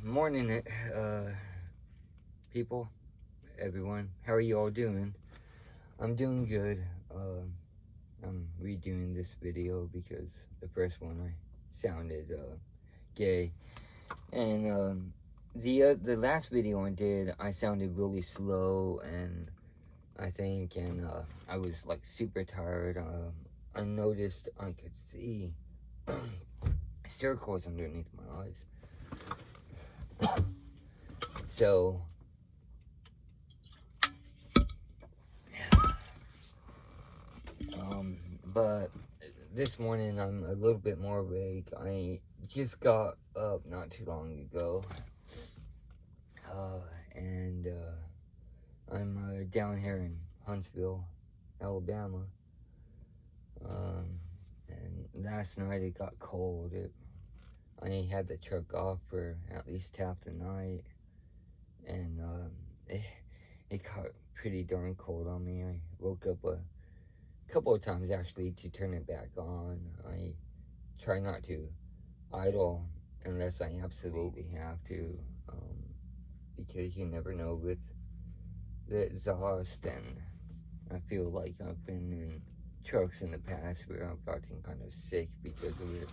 Morning, people, everyone. How are you all doing? I'm doing good. I'm redoing this video because the first one I sounded gay, and the last video I did, I sounded really slow, and I was like super tired. I noticed I could see circles underneath my eyes, so. But this morning I'm a little bit more awake. I just got up not too long ago, uh, and I'm down here in Huntsville, Alabama. And last night it got cold. I had the truck off for at least half the night, and it got pretty darn cold on me. I woke up a couple of times actually to turn it back on. I try not to idle unless I absolutely have to, because you never know with the exhaust. And I feel like I've been in trucks in the past where I've gotten kind of sick because of it.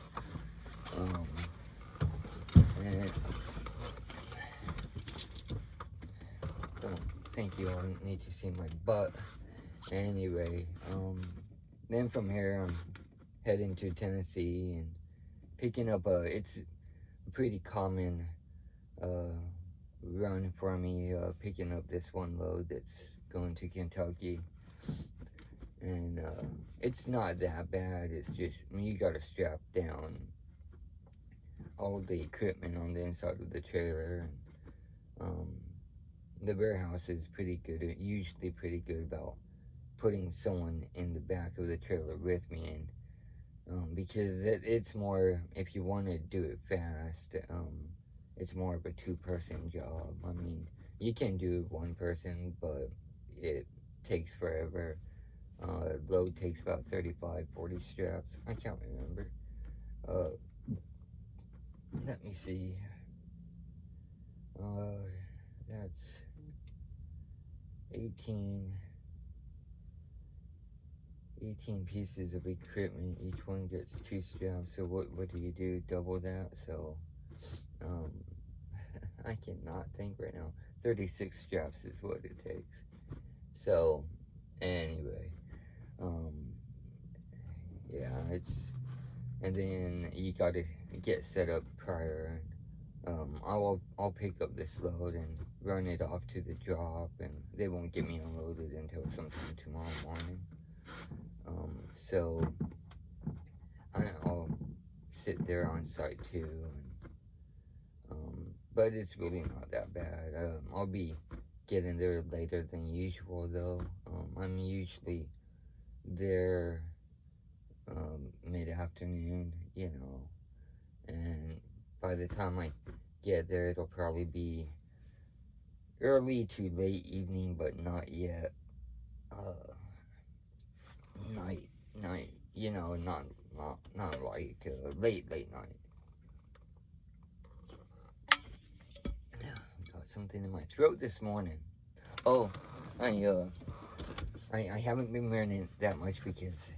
And don't think you all need to see my butt. Anyway, then from here I'm heading to Tennessee and picking up it's a pretty common run for me, picking up this one load that's going to Kentucky. And it's not that bad. It's just, I mean, you gotta strap down all of the equipment on the inside of the trailer. And the warehouse is pretty good, usually pretty good about putting someone in the back of the trailer with me. And because it's more, if you want to do it fast, it's more of a two-person job. I mean, you can do it one person, but it takes forever. Load takes about 35, 40 straps. I can't remember. Let me see. That's 18 pieces of equipment. Each one gets 2 straps. So what do you do? Double that. So I cannot think right now. 36 straps is what it takes. So anyway, yeah, and then you gotta get set up prior. I'll pick up this load and run it off to the drop, and they won't get me unloaded until sometime tomorrow morning. So I'll sit there on site too, but it's really not that bad. I'll be getting there later than usual though. I'm usually there mid-afternoon, and by the time I get there, it'll probably be early to late evening, but not yet night, not like late night. Got something in my throat this morning. Oh, I haven't been wearing it that much because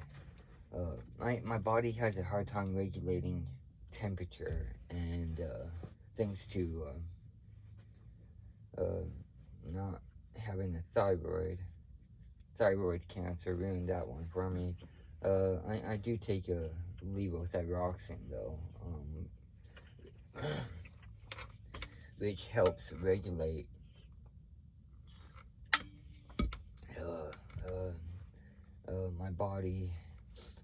my body has a hard time regulating temperature, and thanks to not having a thyroid cancer ruined that one for me. I do take a levothyroxine though, which helps regulate my body.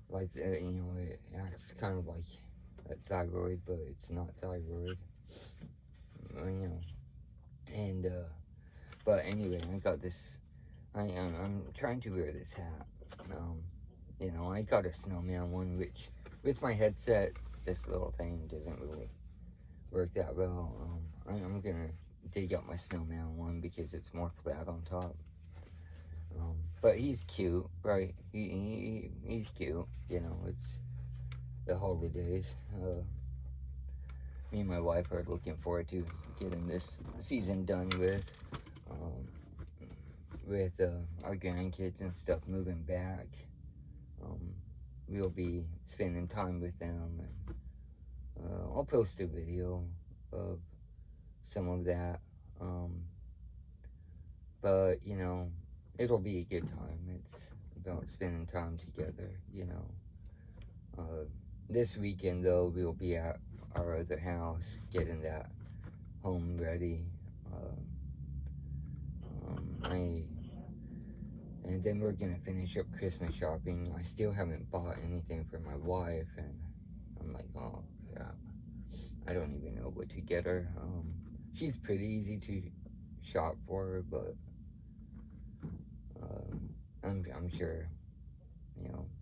Like, it acts kind of like a thyroid, but it's not thyroid. And but anyway, I got this. I'm trying to wear this hat. I got a snowman one, which with my headset, this little thing doesn't really work that well. I'm gonna dig up my snowman one because it's more flat on top. But he's cute, right? He's cute. It's the holidays. me and my wife are looking forward to getting this season done um, with our grandkids and stuff moving back. Um, we'll be spending time with them, and I'll post a video of some of that. But it'll be a good time. It's about spending time together. This weekend though, we'll be at our other house getting that home ready. I and then we're gonna finish up Christmas shopping. I still haven't bought anything for my wife, and I'm like, oh crap, I don't even know what to get her. She's pretty easy to shop for, but I'm sure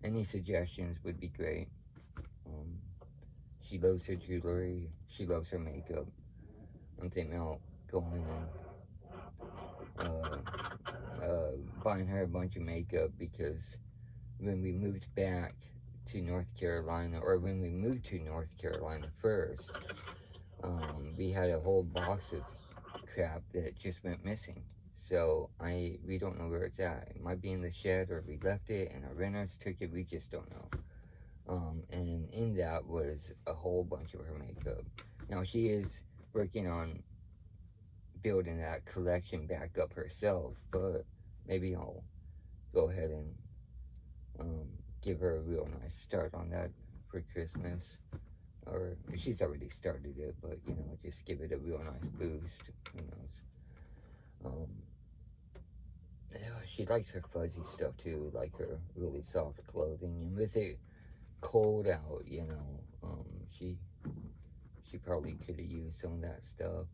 any suggestions would be great. Um, she loves her jewelry. She loves her makeup. I'm thinking about going and buying her a bunch of makeup, because when we moved back to North Carolina, or when we moved to North Carolina first, we had a whole box of crap that just went missing. So we don't know where it's at. It might be in the shed, or we left it and our renters took it. We just don't know. And in that was a whole bunch of her makeup. Now she is working on building that collection back up herself, but maybe I'll go ahead and give her a real nice start on that for Christmas. Or she's already started it, but just give it a real nice boost. Who knows? Yeah, she likes her fuzzy stuff too, like her really soft clothing. And with it cold out, she probably could have used some of that stuff.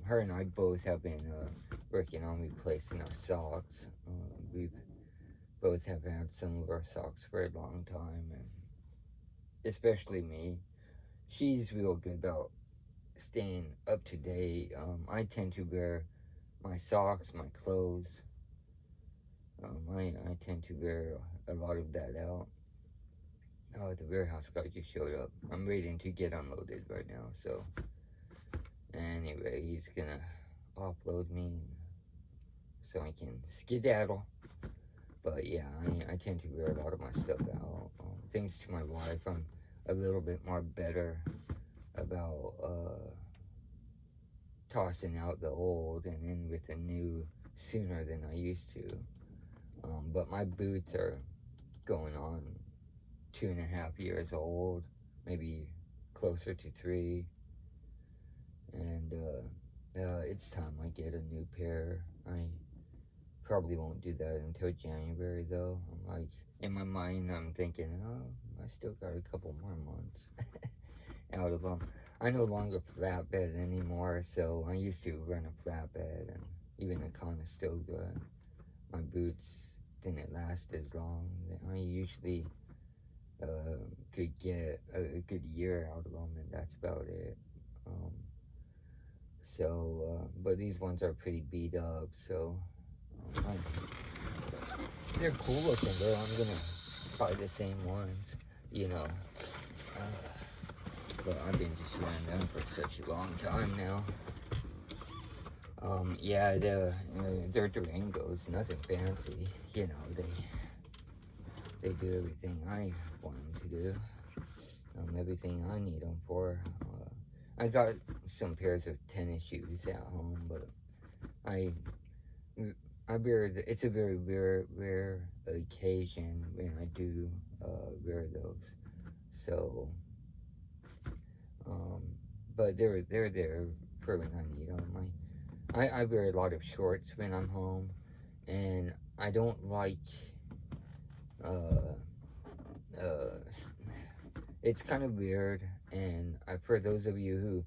Her and I both have been working on replacing our socks. We've both have had some of our socks for a long time, and especially me. She's real good about staying up to date. I tend to wear my socks, my clothes. I tend to wear a lot of that out. Oh, the warehouse guy just showed up. I'm waiting to get unloaded right now, so anyway, he's gonna offload me so I can skedaddle. But yeah, I tend to wear a lot of my stuff out. Thanks to my wife, I'm a little bit more better about tossing out the old and in with the new sooner than I used to. But my boots are going on 2.5 years old, maybe closer to 3. And it's time I get a new pair. I probably won't do that until January though. I'm like, in my mind, I'm thinking, oh, I still got a couple more months out of them. I no longer flatbed anymore, so I used to run a flatbed and even a Conestoga. My boots didn't last as long. I usually could get a good year out of them, and that's about it. But these ones are pretty beat up, so they're cool looking though. I'm gonna buy the same ones, but I've been just wearing them for such a long time now. Yeah, they're Durangos, nothing fancy. They do everything I want them to do. Everything I need them for. I got some pairs of tennis shoes at home, but I wear it's a very rare occasion when I do wear those. So, but they're there for when I need them. I wear a lot of shorts when I'm home, and I don't like it's kind of weird, and for those of you who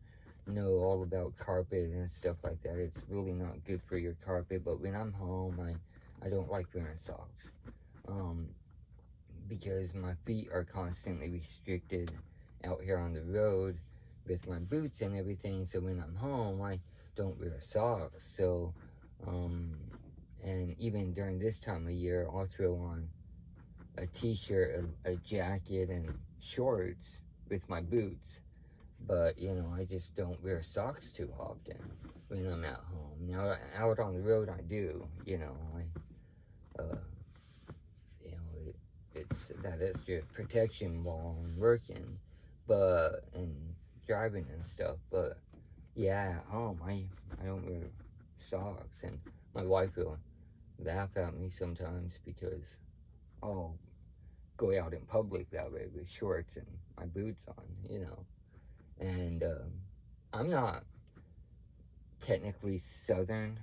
know all about carpet and stuff like that, it's really not good for your carpet. But when I'm home, I don't like wearing socks, because my feet are constantly restricted out here on the road with my boots and everything. So when I'm home, I don't wear socks. So and even during this time of year, I'll throw on a t-shirt, a jacket, and shorts with my boots. But, you know, I just don't wear socks too often when I'm at home. Now, out on the road, I do, you know. You know, it's that extra protection while I'm working, and driving and stuff. But, yeah, at home, I don't wear socks. And my wife will laugh at me sometimes because I'll go out in public that way with shorts and my boots on, you know. And I'm not technically Southern,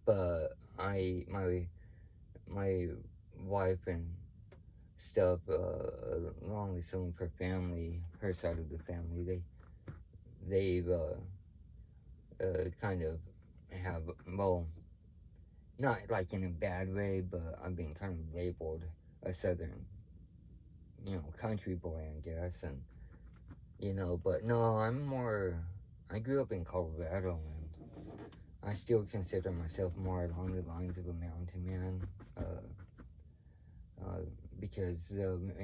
but my wife and stuff, along with some of her family, her side of the family, they've kind of have, well, not like in a bad way, but I've been kind of labeled a Southern, you know, country boy, I guess, and you know, but no, I grew up in Colorado, and I still consider myself more along the lines of a mountain man, because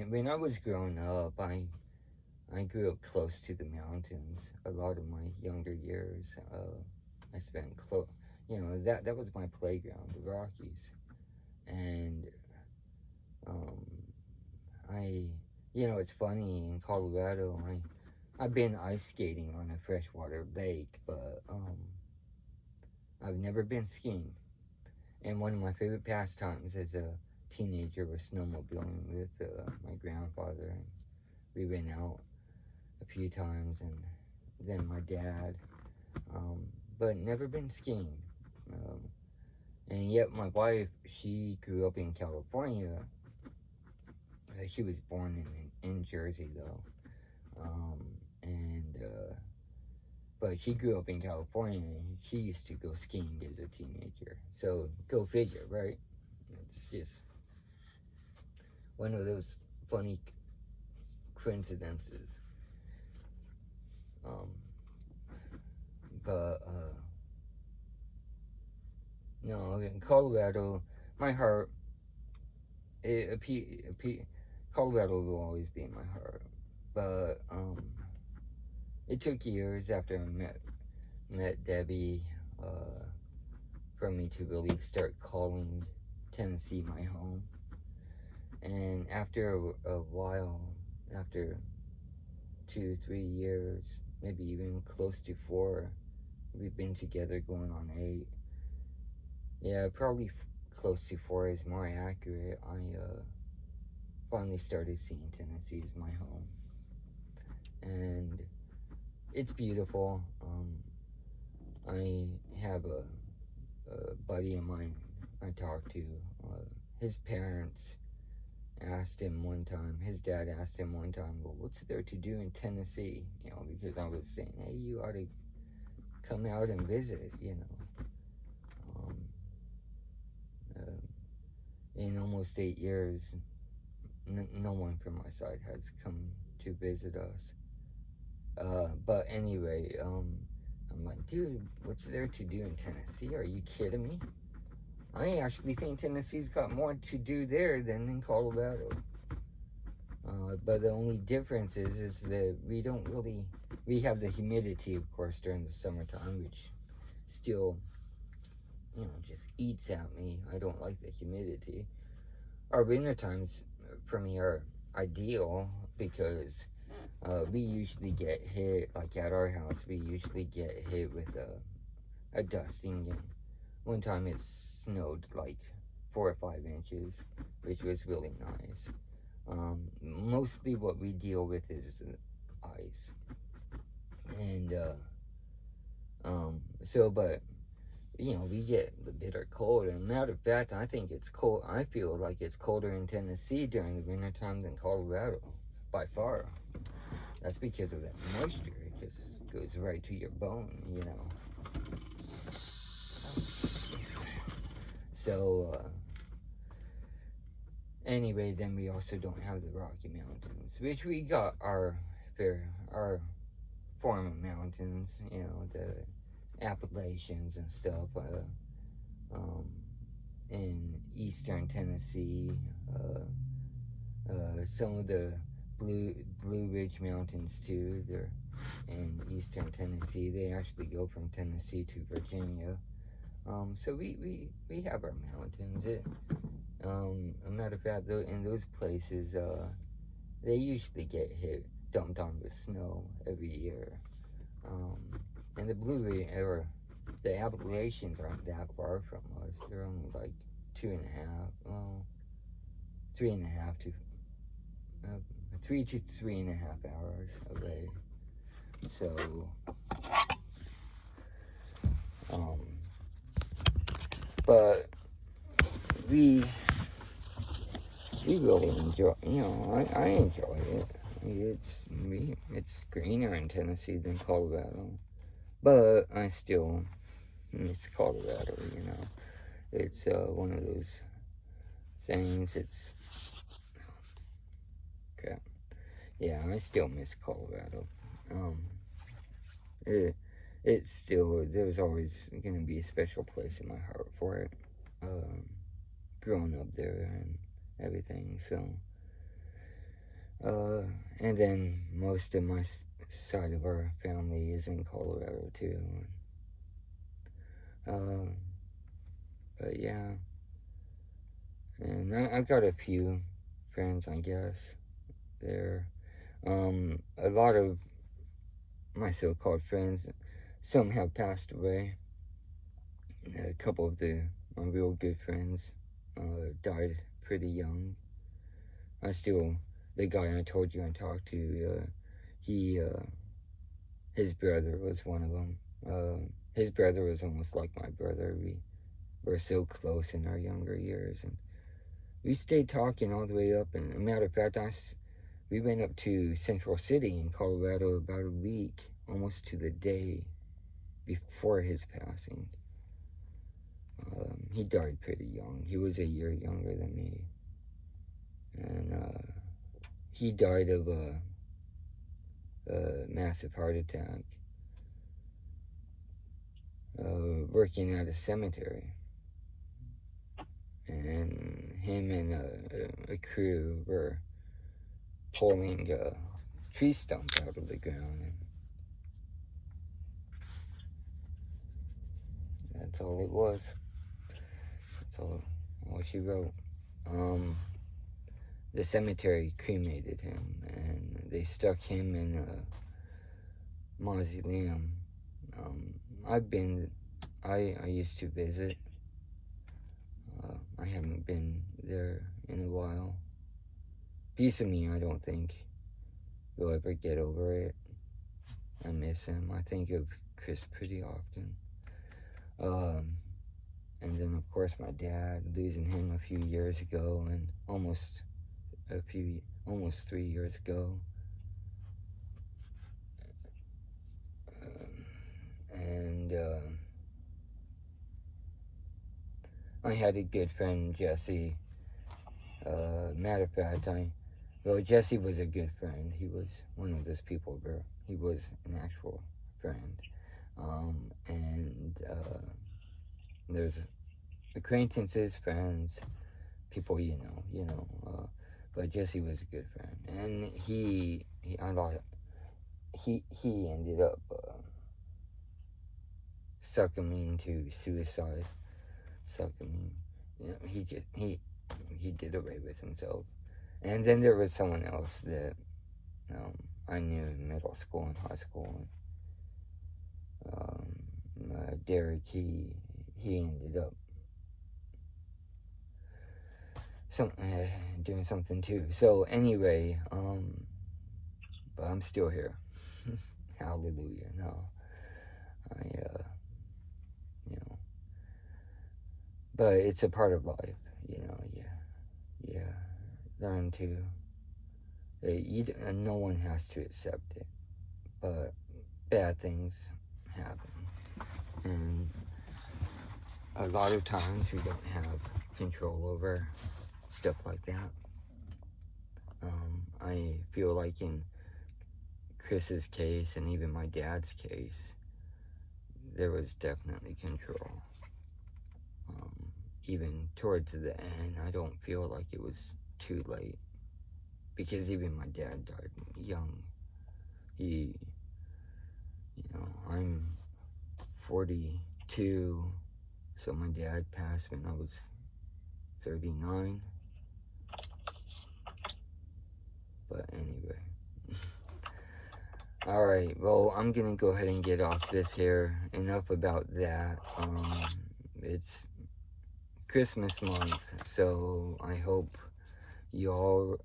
when I was growing up, I grew up close to the mountains. A lot of my younger years, I spent close, you know, that was my playground, the Rockies, and um, you know, it's funny, in Colorado, I've been ice skating on a freshwater lake, but I've never been skiing. And one of my favorite pastimes as a teenager was snowmobiling with my grandfather. And we went out a few times, and then my dad, but never been skiing. Um, and yet my wife, she grew up in California. She was born in Jersey, though. And but she grew up in California, and she used to go skiing as a teenager. So go figure, right? It's just one of those funny coincidences. But no, in Colorado, my heart, Colorado will always be in my heart. But it took years after I met Debbie, for me to really start calling Tennessee my home. And after a while, after 2-3 years, maybe even close to 4, we've been together going on 8. Yeah, probably close to 4 is more accurate. I finally started seeing Tennessee as my home. And it's beautiful. I have a buddy of mine I talked to. His parents asked him one time, his dad asked him one time, well, what's there to do in Tennessee? You know, because I was saying, hey, you ought to come out and visit, you know. In almost 8 years, no one from my side has come to visit us. But anyway, I'm like, dude, what's there to do in Tennessee? Are you kidding me? I actually think Tennessee's got more to do there than in Colorado. But the only difference is that we have the humidity, of course, during the summertime, which still, you know, just eats at me. I don't like the humidity. Our winter times, for me, are ideal because we usually get hit, like at our house, we usually get hit with a dusting. And one time it snowed like 4 or 5 inches, which was really nice. Mostly what we deal with is ice. And but you know, we get the bitter cold. And matter of fact, I think it's cold. I feel like it's colder in Tennessee during the winter time than Colorado, by far. That's because of that moisture. It just goes right to your bone, you know. So, anyway, then we also don't have the Rocky Mountains, which we got our form of mountains, you know, the Appalachians and stuff, in eastern Tennessee, some of the Blue Ridge Mountains too. They're in eastern Tennessee. They actually go from Tennessee to Virginia. So we have our mountains. A matter of fact, in those places, they usually get dumped on with snow every year. And the Blue Ridge, or the Appalachians aren't that far from us. They're only like 3.5 to 3.5 hours away. So, but we really enjoy. I enjoy it. It's greener in Tennessee than Colorado, but I still miss Colorado. It's one of those things. It's crap. Yeah, I still miss Colorado. It's still, there's always gonna be a special place in my heart for it. Growing up there and everything. So, and then most of my side of our family is in Colorado too. But yeah, and I've got a few friends, I guess, there. A lot of my so-called friends, some have passed away. A couple of my real good friends died pretty young. The guy I told you I talked to, his brother was one of them. His brother was almost like my brother. We were so close in our younger years, and we stayed talking all the way up. And a matter of fact, we went up to Central City in Colorado about a week, almost to the day before his passing. He died pretty young. He was a year younger than me. And he died of a massive heart attack working at a cemetery. And him and a crew were pulling a tree stump out of the ground. And that's all it was. That's all she wrote. The cemetery cremated him, and they stuck him in a mausoleum. I used to visit. I haven't been there in a while. Piece of me, I don't think will ever get over it. I miss him. I think of Chris pretty often. And then of course my dad, losing him a few years ago, and almost 3 years ago. I had a good friend, Jesse. Matter of fact, Jesse was a good friend. He was one of those people where he was an actual friend. There's acquaintances, friends, people but Jesse was a good friend, and he ended up succumbing to suicide. He did away with himself. And then there was someone else that I knew in middle school and high school. Derek, he ended up doing something too. So anyway, but I'm still here. Hallelujah. No, but it's a part of life, learn to, no one has to accept it, but bad things happen, and a lot of times we don't have control over stuff like that. I feel like in Chris's case, and even my dad's case, there was definitely control. Even towards the end, I don't feel like it was too late, because even my dad died young. He You know, I'm 42, so my dad passed when I was 39. But anyway. Alright, well, I'm gonna go ahead and get off this here. Enough about that. It's Christmas month, so I hope you all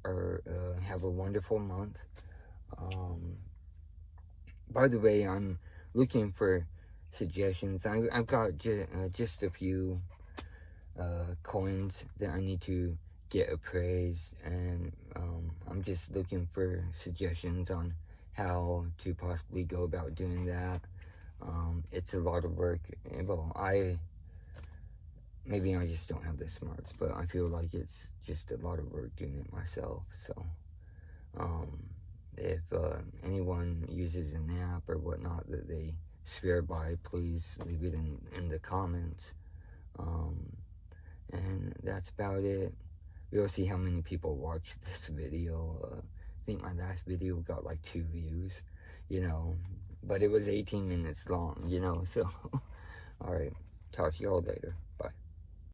have a wonderful month. By the way, I'm looking for suggestions. I've got just a few coins that I need to get appraised, and I'm just looking for suggestions on how to possibly go about doing that. It's a lot of work. Well, maybe I just don't have the smarts, but I feel like it's just a lot of work doing it myself. So if anyone uses an app or whatnot that they swear by, please leave it in the comments. And that's about it. We'll see how many people watch this video. I think my last video got like 2 views, you know, but it was 18 minutes long, you know, so alright, talk to y'all later. Bye.